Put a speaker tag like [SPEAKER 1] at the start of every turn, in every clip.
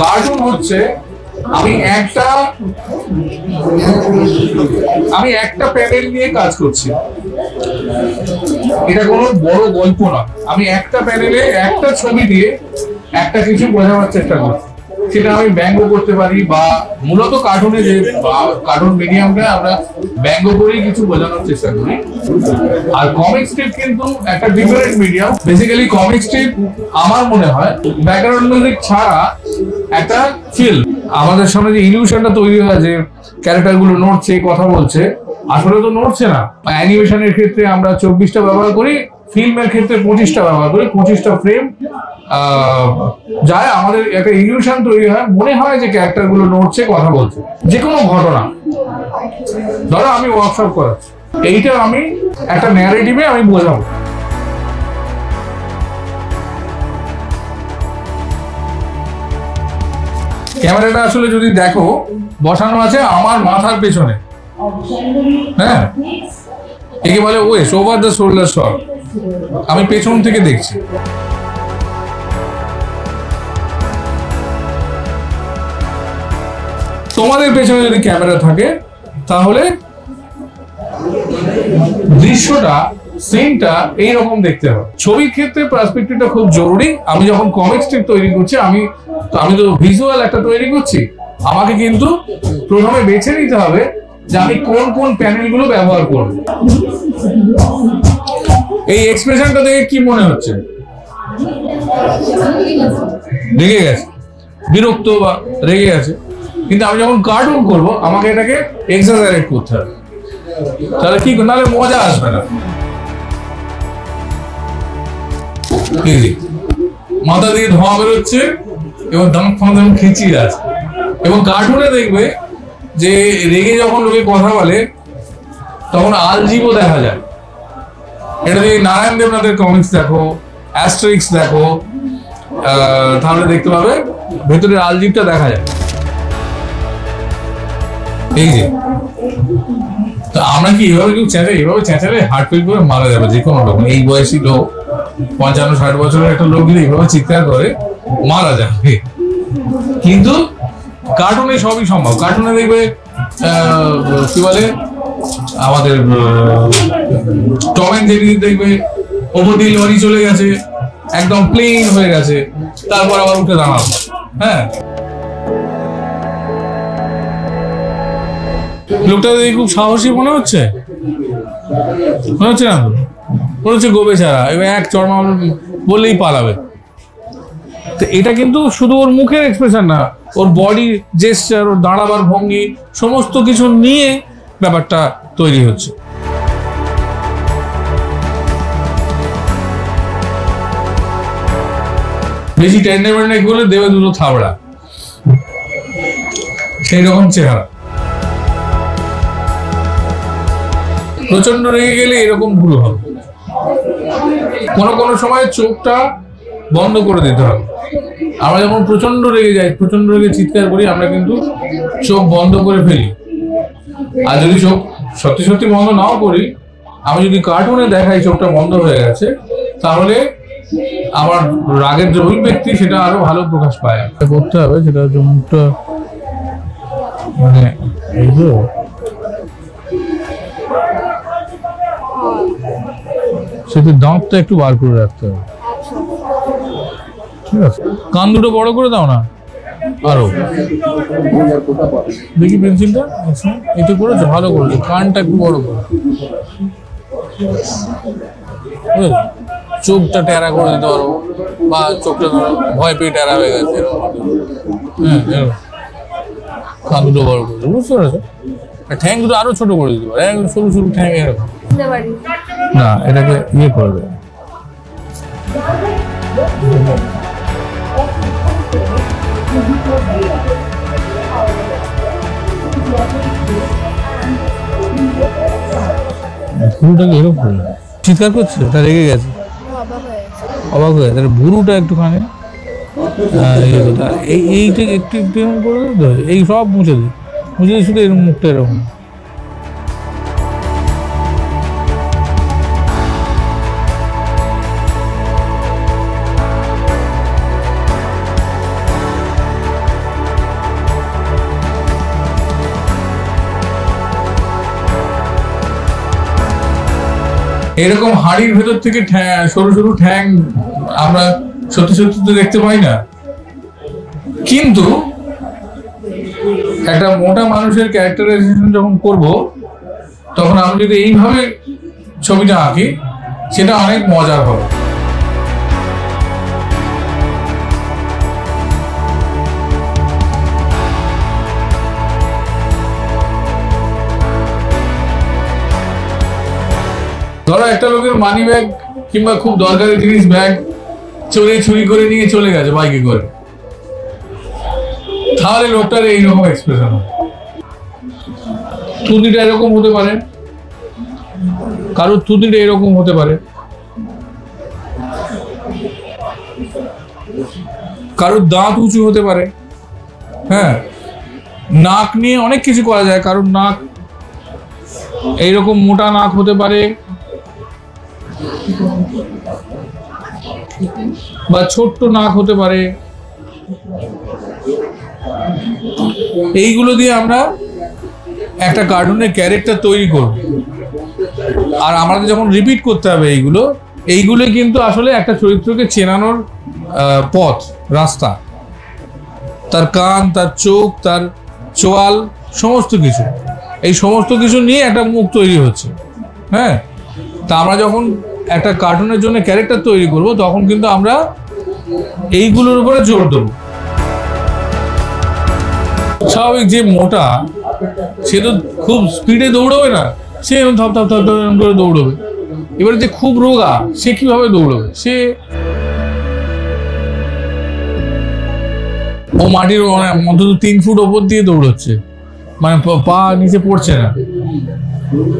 [SPEAKER 1] Cartoon হচ্ছে আমি একটা প্যানেল নিয়ে কাজ করছি, এটা কোনো বড় গল্প না। আমি একটা প্যানেলে একটা ছবি দিয়ে একটা কিছু বোঝানোর চেষ্টা করছি, সেটা আমি ব্যঙ্গ করতে পারি বা মূলত কার্টুনে যে কার্টুন মিডিয়ামটা আমরা ব্যঙ্গ করেই কিছু বোঝানোর চেষ্টা করি। আর কমিক স্ট্রিপ কিন্তু একটা different medium. Basically comic strip আমার মনে হয় ব্যাকগ্রাউন্ড মিউজিক ছাড়া একটা ফিল, আমাদের সামনে যে ইলিউশনটা তৈরি হয় যে ক্যারেক্টার গুলো নড়ছে, কথা বলছে, আসলে তো নড়ছে না। অ্যানিমেশনের ক্ষেত্রে আমরা 24টা ব্যবহার করি, ফিল্মের ক্ষেত্রে 25টা ব্যবহার করি, 25টা ফ্রেম যায়, আমাদের একটা ইলিউশন তৈরি হয়, মনে হয় যে ক্যারেক্টার গুলো নড়ছে, কথা বলছে। যে কোনো ঘটনা, ধরো আমি ওয়ার্কশপ করাচ্ছি, এইটা আমি একটা ন্যারেটিভে আমি বোঝাবো। ক্যামেরাটা আসলে যদি দেখো বসানো আছে আমার মাথার পেছনে, হ্যাঁ, একে বলে ওয়েস ওভার দ্য শোল্ডার শট, আমি পেছন থেকে দেখছি। তোমাদের পেছনে যদি ক্যামেরা থাকে তাহলে দৃশ্যটা, সিনটা এইরকম দেখতে হবে। ছবির ক্ষেত্রে পার্সপেক্টিভটা খুব জরুরি। আমি যখন কমিক স্ট্রিপ তৈরি করছি, আমি তো ভিজুয়াল একটা তৈরি করছি, আমাকে কিন্তু প্রথমে বেছে নিতে হবে যে আমি কোন কোন প্যানেলগুলো ব্যবহার করব। এই এক্সপ্রেশনটা দেখে কি মনে হচ্ছে? রেগে গেছে, বিরক্ত বা রেগে গেছে। কিন্তু আমি যখন কার্টুন করব আমাকে এটাকে এক্সাজারেট করতে হবে, তাহলে কি, নাহলে মজা আসবে না। মাথা দিয়ে ধোঁয়া বেরোচ্ছে এবং দাঁত ফাঁদা খিচিয়ে আছে। এবং কার্টুনে দেখবে যে রেগে যখন লোকে কথা বলে তখন আলজিভও দেখা যায়। এটা যদি নারায়ণ দেবনাথের কমিক্স দেখো, অ্যাস্টেরিক্স দেখো, তাহলে দেখতে পাবে ভেতরের আলজিভটা দেখা যায়। এই যে তো আমরা কি এভাবে কেউ এভাবে চেঁচালে হার্ট ফেল করে মারা যাবে যে কোনো লোক। এই বয়সী লোক, 55-60 বছরের একটা লোক যদি এইভাবে চিৎকার করে মারা যাবে। কিন্তু কার্টুনে সবই সম্ভব। কার্টুনে দেখবে কি বলে আমাদের টম এন্ড জেরি, দেখবে ওপর দিয়ে লরি চলে গেছে, একদম প্লেন হয়ে গেছে, তারপর আবার উঠে দাঁড়ানো। হ্যাঁ, লোকটা দেখে খুব সাহসী মনে হচ্ছে না? মনে হচ্ছে গোবে ছাড়া, এবার এক চড়মা বললেই পালাবে। তো এটা কিন্তু শুধু ওর মুখের এক্সপ্রেশন না, ওর বডি জেস্টার, ওর দাঁড়াবার ভঙ্গি, সমস্ত কিছু নিয়ে ব্যাপারটা তৈরি হচ্ছে। বেশি টেন্ডার বলে দেবে দুটো থাবড়া, সেই রকম চেহারা। প্রচন্ড রেগে গেলে এরকম ভুল হবে। কোনো সময় চোখটা বন্ধ করে দিতে হবে। আমরা যখন প্রচন্ড রেগে যাই, প্রচন্ড রেগে চিৎকার করি, আমরা কিন্তু চোখ বন্ধ করে ফেলি। আর যদি চোখ সত্যি সত্যি বন্ধ নাও করি, আমি যদি কার্টুনে দেখাই চোখটা বন্ধ হয়ে গেছে, তাহলে আমার রাগের যে অভিব্যক্তি সেটা আরো ভালো প্রকাশ পায়। করতে হবে সেটা হচ্ছে মুখটা, মানে এই যে সেটা দাঁতটা একটু বার করে রাখতে হবে। ঠিক আছে, কান দুটো বড় করে দাও না আরো। দেখি পেন্সিলটা, এটা করেছো, ভালো করেছো। কানটা একটু বড় করো, চোখটা টেরা করে দিতে পারো, বা চোখটা ধরো ভয় পেয়ে টেরা হয়ে গেছে, হ্যাঁ, কান দুটো বড় করে, বুঝতে পেরেছো? ঠ্যাং দুটো আরো ছোট করে দিতে পারো, সরু সরু ঠ্যাং এরকম না, এটাকে ইয়ে করে দেবে। ভুরুটাকে এরকম করে চিৎকার করছে, তা রেগে গেছে, অবাক হয়ে গেছে। ভুরুটা একটুখানি এইটা একটু একটু এরকম করে দেবে, এই সব মুছে দিই, শুধু এরকম মুখটা এরকম। এরকম হাড়ির ভেতর থেকে সরু সরু ঠ্যাং আমরা সত্যি সত্যি তো দেখতে পাই না, কিন্তু একটা মোটা মানুষের ক্যারেক্টারাইজেশন যখন করব তখন আমি যদি এইভাবে ছবিটা আঁকি সেটা অনেক মজার হবে। ধরো একটা লোকের মানি ব্যাগ কিংবা খুব দরকারি জিনিস ব্যাগ চুরি করে নিয়ে চলে গেছে বাইকে করে, তাহলে লোকটার এইরকম এক্সপ্রেশন হবে। থুতনিটা এরকম হতে পারে, কারোর থুতনিটা এরকম হতে পারে, কারোর দাঁত উঁচু হতে পারে। হ্যাঁ, নাক নিয়ে অনেক কিছু করা যায়। কারোর নাক এইরকম মোটা নাক হতে পারে বা ছোট্ট নাক হতে পারে। এইগুলো দিয়ে আমরা একটা কার্টুনের ক্যারেক্টার তৈরি করব, আর আমাদের যখন রিপিট করতে হবে এইগুলো কিন্তু আসলে একটা চরিত্রকে চেনানোর পথ, রাস্তা। তার কান, তার চোখ, তার চোয়াল, সমস্ত কিছু, এই সমস্ত কিছু নিয়ে একটা মুখ তৈরি হচ্ছে। হ্যাঁ, তা আমরা যখন একটা কার্টুনের জন্য ক্যারেক্টার তৈরি করব তখন কিন্তু আমরা এইগুলোর উপরে জোর দেবো। স্বাভাবিক যে মোটা সে তো খুব স্পিডে দৌড়বে না, সে থপ থপ থপ করে দৌড়বে। এবারে যে খুব রোগা সে কিভাবে দৌড়বে? ও মাটির অন্তত 3 ফুট ওপর দিয়ে দৌড়চ্ছে, মানে পা নিচে পড়ছে না।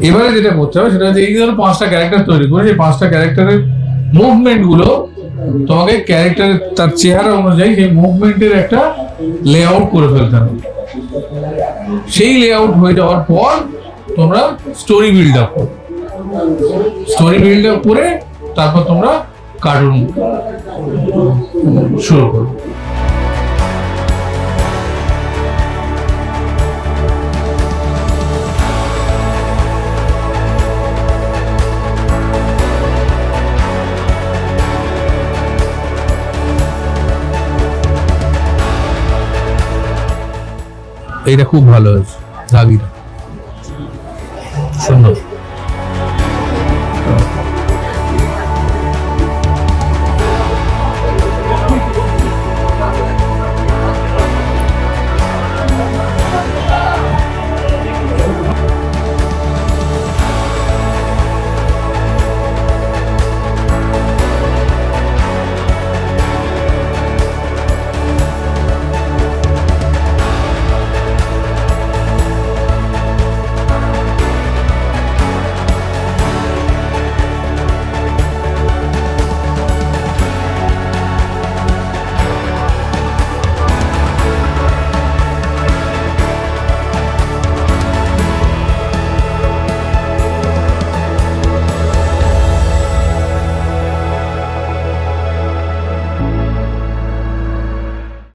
[SPEAKER 1] এবারে যেটা করতে হবে সেটা হচ্ছে এই ধরো 5টা ক্যারেক্টার তৈরি করে সেই 5টা ক্যারেক্টারের মুভমেন্ট গুলো তোমাকে ক্যারেক্টারের তার চেহারা অনুযায়ী সেই মুভমেন্টের একটা লেআউট করে ফেলতে হবে। সেই লেআউট হয়ে যাওয়ার পর তোমরা স্টোরি বিল্ড আপ করো। স্টোরি বিল্ড আপ করে তারপর তোমরা কার্টুন শুরু করো। এটা খুব ভালো হয়েছে, দাগিটা সুন্দর।